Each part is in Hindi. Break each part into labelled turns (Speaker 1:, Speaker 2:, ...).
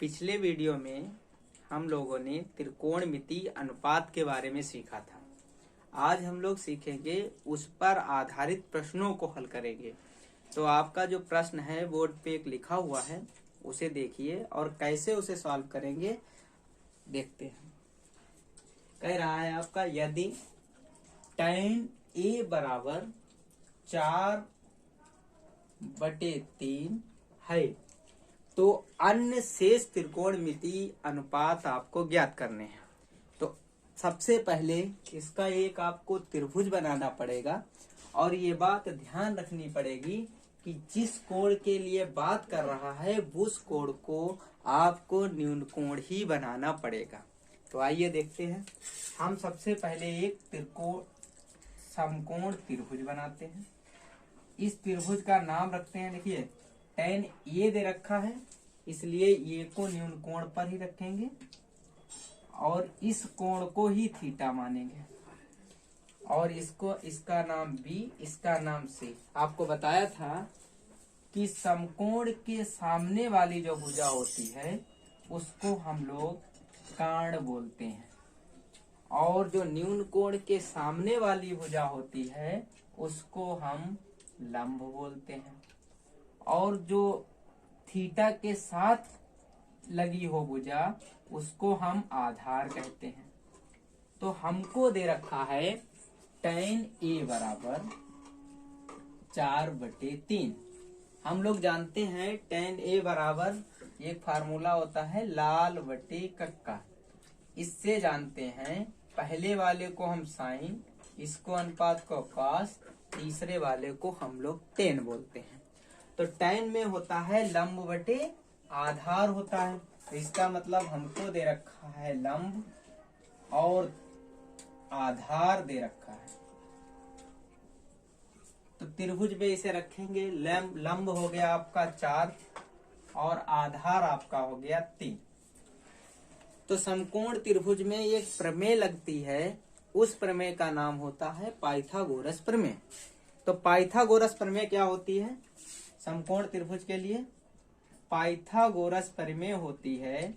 Speaker 1: पिछले वीडियो में हम लोगों ने त्रिकोणमिति अनुपात के बारे में सीखा था। आज हम लोग सीखेंगे उस पर आधारित प्रश्नों को हल करेंगे। तो आपका जो प्रश्न है बोर्ड पे एक लिखा हुआ है, उसे देखिए और कैसे उसे सॉल्व करेंगे देखते हैं। कह रहा है आपका, यदि tan a बराबर 4/3 है तो अन्य शेष त्रिकोणमिति अनुपात आपको ज्ञात करने हैं। तो सबसे पहले इसका एक आपको त्रिभुज बनाना पड़ेगा और ये बात ध्यान रखनी पड़ेगी कि जिस कोण के लिए बात कर रहा है उस कोण को आपको न्यून कोण ही बनाना पड़ेगा। तो आइए देखते हैं। हम सबसे पहले एक समकोण त्रिभुज बनाते हैं। इस त्रिभुज का नाम रखते हैं, देखिए tan a दे रखा है, इसलिए ये को न्यून कोण पर ही रखेंगे और इस कोण को ही थीटा मानेंगे और इसका नाम b, इसका नाम c। आपको बताया था कि समकोण के सामने वाली जो भुजा होती है उसको हम लोग कर्ण बोलते हैं और जो न्यून कोण के सामने वाली भुजा होती है उसको हम लंब बोलते हैं और जो थीटा के साथ लगी हो भुजा उसको हम आधार कहते हैं। तो हमको दे रखा है tan a बराबर 4/3। हम लोग जानते हैं tan a बराबर एक फार्मूला होता है लाल बटे कक्का। इससे जानते हैं पहले वाले को हम साइन, इसको अनुपात को कॉस, तीसरे वाले को हम लोग tan बोलते हैं। तो tan में होता है लंब बटे आधार होता है, तो इसका मतलब हमको दे रखा है लंब और आधार दे रखा है। तो त्रिभुज में इसे रखेंगे, लंब हो गया आपका 4 और आधार आपका हो गया 3। तो समकोण त्रिभुज में एक प्रमेय लगती है, उस प्रमेय का नाम होता है पाइथागोरस प्रमेय। तो पाइथागोरस प्रमेय क्या होती है समकोण त्रिभुज के लिए? पाइथागोरस प्रमेय होती है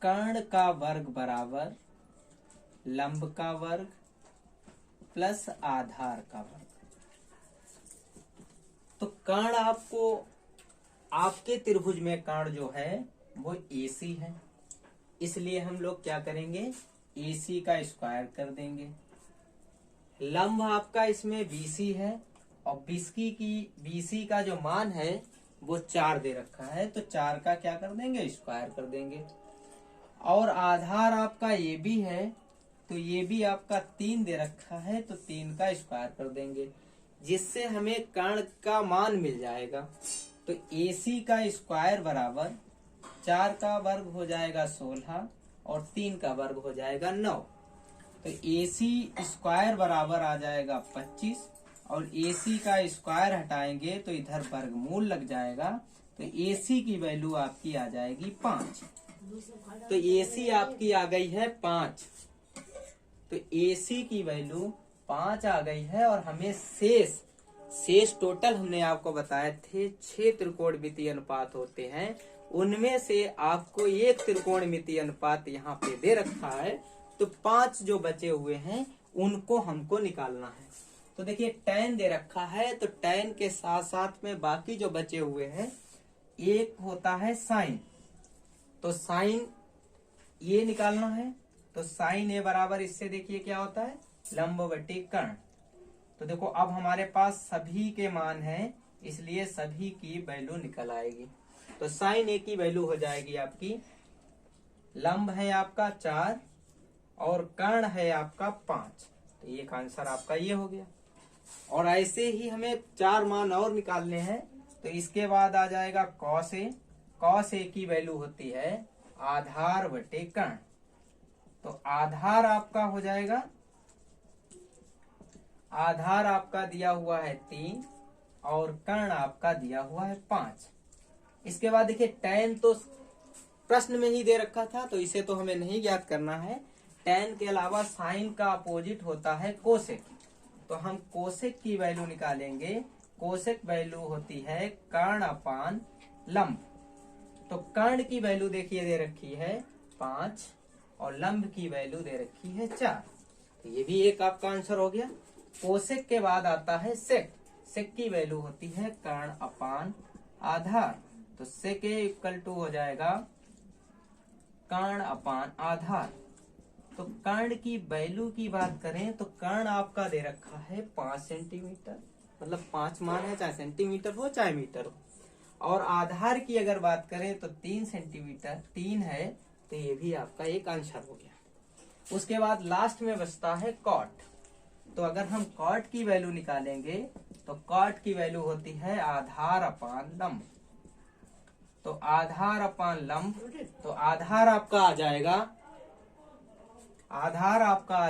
Speaker 1: कर्ण का वर्ग बराबर लंब का वर्ग प्लस आधार का वर्ग। तो कर्ण आपको आपके त्रिभुज में कर्ण जो है वो AC है, इसलिए हम लोग क्या करेंगे AC का स्क्वायर कर देंगे। लंब आपका इसमें BC है और BC का जो मान है वो 4 दे रखा है, तो 4 का क्या कर देंगे स्क्वायर कर देंगे। और आधार आपका AB है, तो ये भी आपका 3 दे रखा है, तो 3 का स्क्वायर कर देंगे, जिससे हमें कर्ण का मान मिल जाएगा। तो AC का स्क्वायर बराबर 4 का वर्ग हो जाएगा 16 और 3 का वर्ग हो जाएगा 9। तो AC स्क्वायर बराबर आ जाएगा 25 और AC का स्क्वायर हटाएंगे तो इधर वर्गमूल लग जाएगा, तो AC की वैल्यू आपकी आ जाएगी 5। तो AC आपकी आ गई है 5। तो AC की वैल्यू 5 आ गई है और हमें शेष टोटल हमने आपको बताए थे 6 त्रिकोणमिति अनुपात होते हैं, उनमें से आपको एक त्रिकोणमिति अनुपात यहाँ पे दे रखा है, तो 5 जो बचे हुए हैं उनको हमको निकालना है। तो देखिए tan दे रखा है, तो tan के साथ साथ में बाकी जो बचे हुए हैं एक होता है sin। तो sin ये निकालना है, तो sin a बराबर इससे देखिए क्या होता है लंब बटे कर्ण। तो देखो अब हमारे पास सभी के मान हैं, इसलिए सभी की वैल्यू निकल आएगी। तो sin a की वैल्यू हो जाएगी आपकी, लंब है आपका 4 और कर्ण है आपका 5, तो ये आंसर आपका ये हो गया। और ऐसे ही हमें 4 मान और निकालने हैं, तो इसके बाद आ जाएगा cos a। cos a की वैल्यू होती है आधार बटे कर्ण। तो आधार आपका हो जाएगा, आधार आपका दिया हुआ है 3 और कर्ण आपका दिया हुआ है 5। इसके बाद देखिए tan तो प्रश्न में ही दे रखा था, तो इसे तो हमें नहीं ज्ञात करना है। tan के अलावा sin का अपोजिट होता है कोसेक, तो हम कोसेक की वैल्यू निकालेंगे कोसेक वैल्यू होती है कर्ण अपान लंब। तो कर्ण की वैल्यू देखिए दे रखी है 5 और लंब की वैल्यू दे रखी है 4। तो ये भी एक आपका आंसर हो गया। कोसेक के बाद आता है सेक। सेक की वैल्यू होती है कर्ण अपान आधार। तो सेक इक्वल टू हो जाएगा कर्ण अपान आधार। तो कर्ण की वैल्यू की बात करें तो कर्ण आपका दे रखा है 5 सेंटीमीटर, मतलब 5 मान है, चाहे सेंटीमीटर हो चाहे मीटर हो। और आधार की अगर बात करें तो 3 सेंटीमीटर 3 है। तो ये भी आपका एक आंसर हो गया। उसके बाद लास्ट में बचता है कॉट। तो अगर हम कॉट की वैल्यू निकालेंगे तो कॉट की वैल्यू होती है आधार अपान लंब। तो आधार अपान लंब, तो आधार आपका आ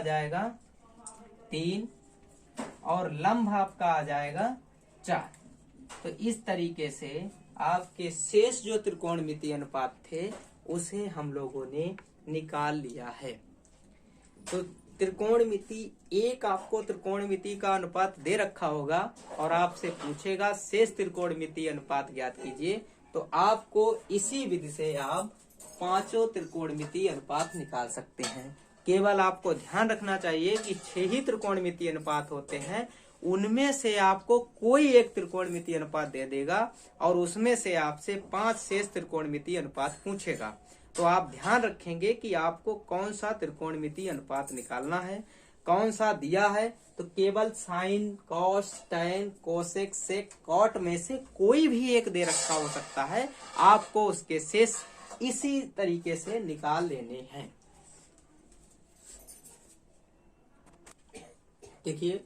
Speaker 1: जाएगा 3 और लंब आपका आ जाएगा 4। तो इस तरीके से आपके शेष जो त्रिकोणमितीय अनुपात थे उसे हम लोगों ने निकाल लिया है। तो त्रिकोणमिति एक आपको त्रिकोणमिति का अनुपात दे रखा होगा और आपसे पूछेगा शेष त्रिकोणमितीय अनुपात ज्ञात कीजिए, तो आपको इसी विधि से आप 5 त्रिकोणमितीय अनुपात निकाल सकते हैं। केवल आपको ध्यान रखना चाहिए कि 6 ही त्रिकोणमितीय अनुपात होते हैं, उनमें से आपको कोई एक त्रिकोणमितीय अनुपात दे देगा और उसमें से आपसे 5 शेष त्रिकोणमितीय अनुपात पूछेगा। तो आप ध्यान रखेंगे कि आपको कौन सा त्रिकोणमितीय अनुपात निकालना है, कौन सा दिया है। तो केवल साइन, कॉस, टैन, कोसेक, सेक, कॉट में से कोई भी एक दे रखा हो सकता है, आपको उसके शेष इसी तरीके से निकाल लेने हैं। देखिए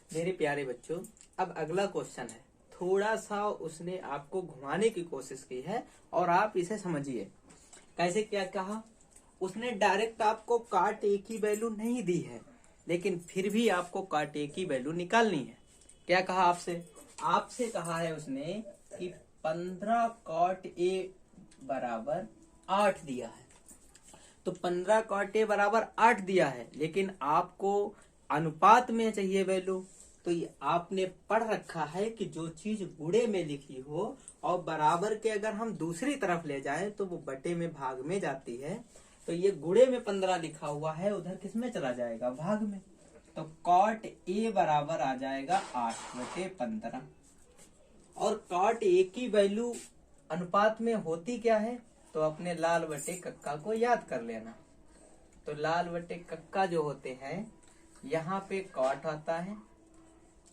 Speaker 1: मेरे प्यारे बच्चों, अब अगला क्वेश्चन है। थोड़ा सा उसने आपको घुमाने की कोशिश की है और आप इसे समझिए। कैसे, क्या कहा उसने? डायरेक्ट आपको काट ए की वैल्यू नहीं दी है, लेकिन फिर भी आपको काट ए की वैल्यू निकालनी है। क्या कहा आपसे? आपसे कहा है उसने कि 15 कॉट ए बराबर 8 दिया है। तो 15 कॉट ए बराबर 8 दिया है, लेकिन आपको अनुपात में चाहिए वैल्यू। तो ये आपने पढ़ रखा है कि जो चीज गुणे में लिखी हो और बराबर के अगर हम दूसरी तरफ ले जाएं तो वो बटे में भाग में जाती है। तो ये गुणे में 15 लिखा हुआ है, उधर किस में चला जाएगा? भाग में। तो कॉट ए बराबर आ जाएगा 8/15। और कॉट ए की वैल्यू अनुपात में होती क्या है? तो अपने लाल बटे कक्का को याद कर लेना। तो लाल बटे कक्का जो होते हैं, यहाँ पे कॉट आता है।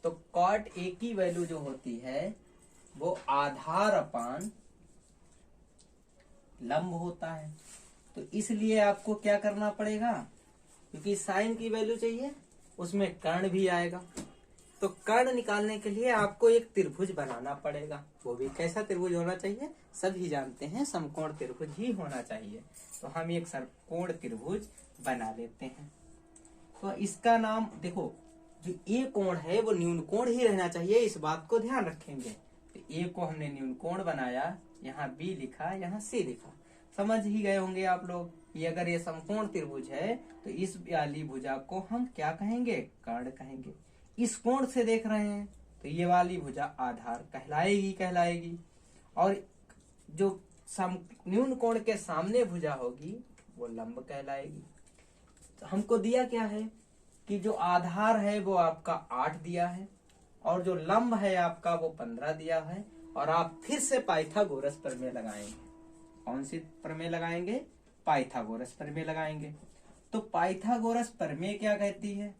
Speaker 1: तो कॉट ए की वैल्यू जो होती है वो आधार अपान लंब होता है। तो इसलिए आपको क्या करना पड़ेगा? क्योंकि साइन की वैल्यू चाहिए, उसमें कर्ण भी आएगा। तो कर्ण निकालने के लिए आपको एक त्रिभुज बनाना पड़ेगा। वो भी कैसा त्रिभुज होना चाहिए? सभी जानते हैं समकोण त्रिभुज ही होना चाहिए। तो हम एक समकोण त्रिभुज बना लेते हैं। तो इसका नाम देखो, जो ए कोण है वो न्यून कोण ही रहना चाहिए, इस बात को ध्यान रखेंगे। तो ए को हमने न्यून कोण बनाया, यहाँ बी लिखा, यहाँ सी लिखा। समझ ही गए होंगे आप लोग। ये अगर ये समकोण त्रिभुज है तो इस वाली भुजा को हम क्या कहेंगे? कर्ण कहेंगे। इस कोण से देख रहे हैं तो ये वाली भुजा आधार कहलाएगी। और जो न्यून कोण के सामने भुजा होगी वो लंब कहलाएगी। तो हमको दिया क्या है कि जो आधार है वो आपका 8 दिया है और जो लंब है आपका वो 15 दिया है। और आप फिर से पाइथागोरस प्रमेय लगाएंगे। कौन सी प्रमेय लगाएंगे? पाइथागोरस प्रमेय लगाएंगे। तो पाइथागोरस प्रमेय क्या कहती है?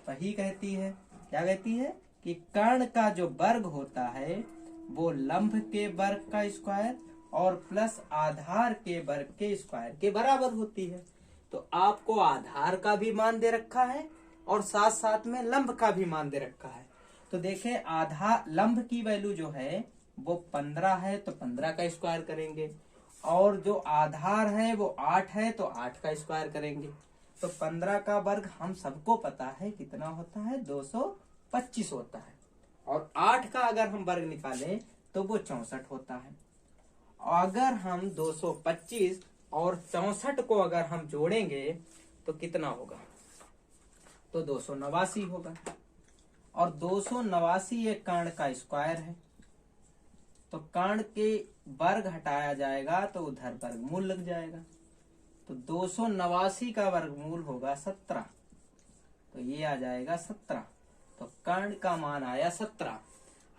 Speaker 1: वही कहती है, क्या कहती है कि कर्ण का जो वर्ग होता है वो लंब के वर्ग का स्क्वायर और प्लस आधार के वर्ग के स्क्वायर के बराबर होती है। तो आपको आधार का भी मान दे रखा है और साथ साथ में लंब का भी मान दे रखा है। तो देखें, आधार लंब की वैल्यू जो है वो 15 है, तो 15 का स्क्वायर करेंगे। और जो आधार है वो 8 है, तो 8 का स्क्वायर करेंगे। तो 15 का वर्ग हम सबको पता है कितना होता है? 225 होता है। और 8 का अगर हम वर्ग निकालें तो वो 64 होता है। अगर हम 225 और 64 को अगर हम जोड़ेंगे तो कितना होगा? तो 289 होगा। और 289 एक कर्ण का स्क्वायर है, तो कर्ण के वर्ग हटाया जाएगा तो उधर वर्गमूल लग जाएगा। तो 289 का वर्गमूल होगा 17, तो ये आ जाएगा 17। तो कर्ण का मान आया 17।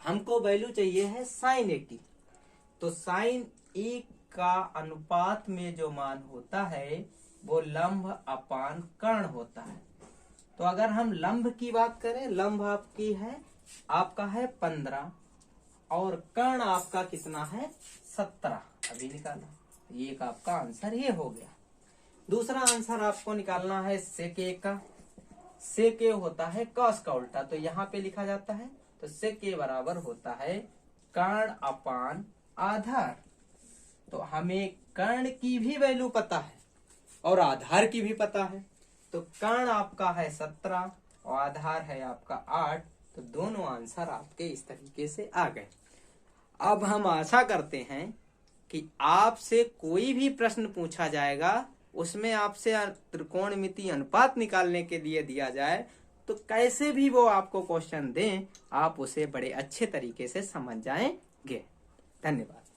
Speaker 1: हमको वैल्यू चाहिए है साइन 80। तो साइन 1 का अनुपात में जो मान होता है वो लंब अपान कर्ण होता है। तो अगर हम लंब की बात करें, लंब आपका है 15 और कर्ण आपका कितना है 17, अभी निकाला। एक आपका आंसर ये हो गया। दूसरा आंसर आपको निकालना है सेक ए का। सेक ए होता है कॉस का उल्टा, तो यहाँ पे लिखा जाता है, तो सेक ए बराबर होता है कर्ण अपान आधार। तो हमें कर्ण की भी वैल्यू पता है और आधार की भी पता है। तो कर्ण आपका है 17 और आधार है आपका 8। तो दोनों आंसर आपके इस तरीके से आ गए। अब हम आशा करते हैं कि आपसे कोई भी प्रश्न पूछा जाएगा उसमें आपसे त्रिकोणमिति अनुपात निकालने के लिए दिया जाए, तो कैसे भी वो आपको क्वेश्चन दें, आप उसे बड़े अच्छे तरीके से समझ जाएंगे। धन्यवाद।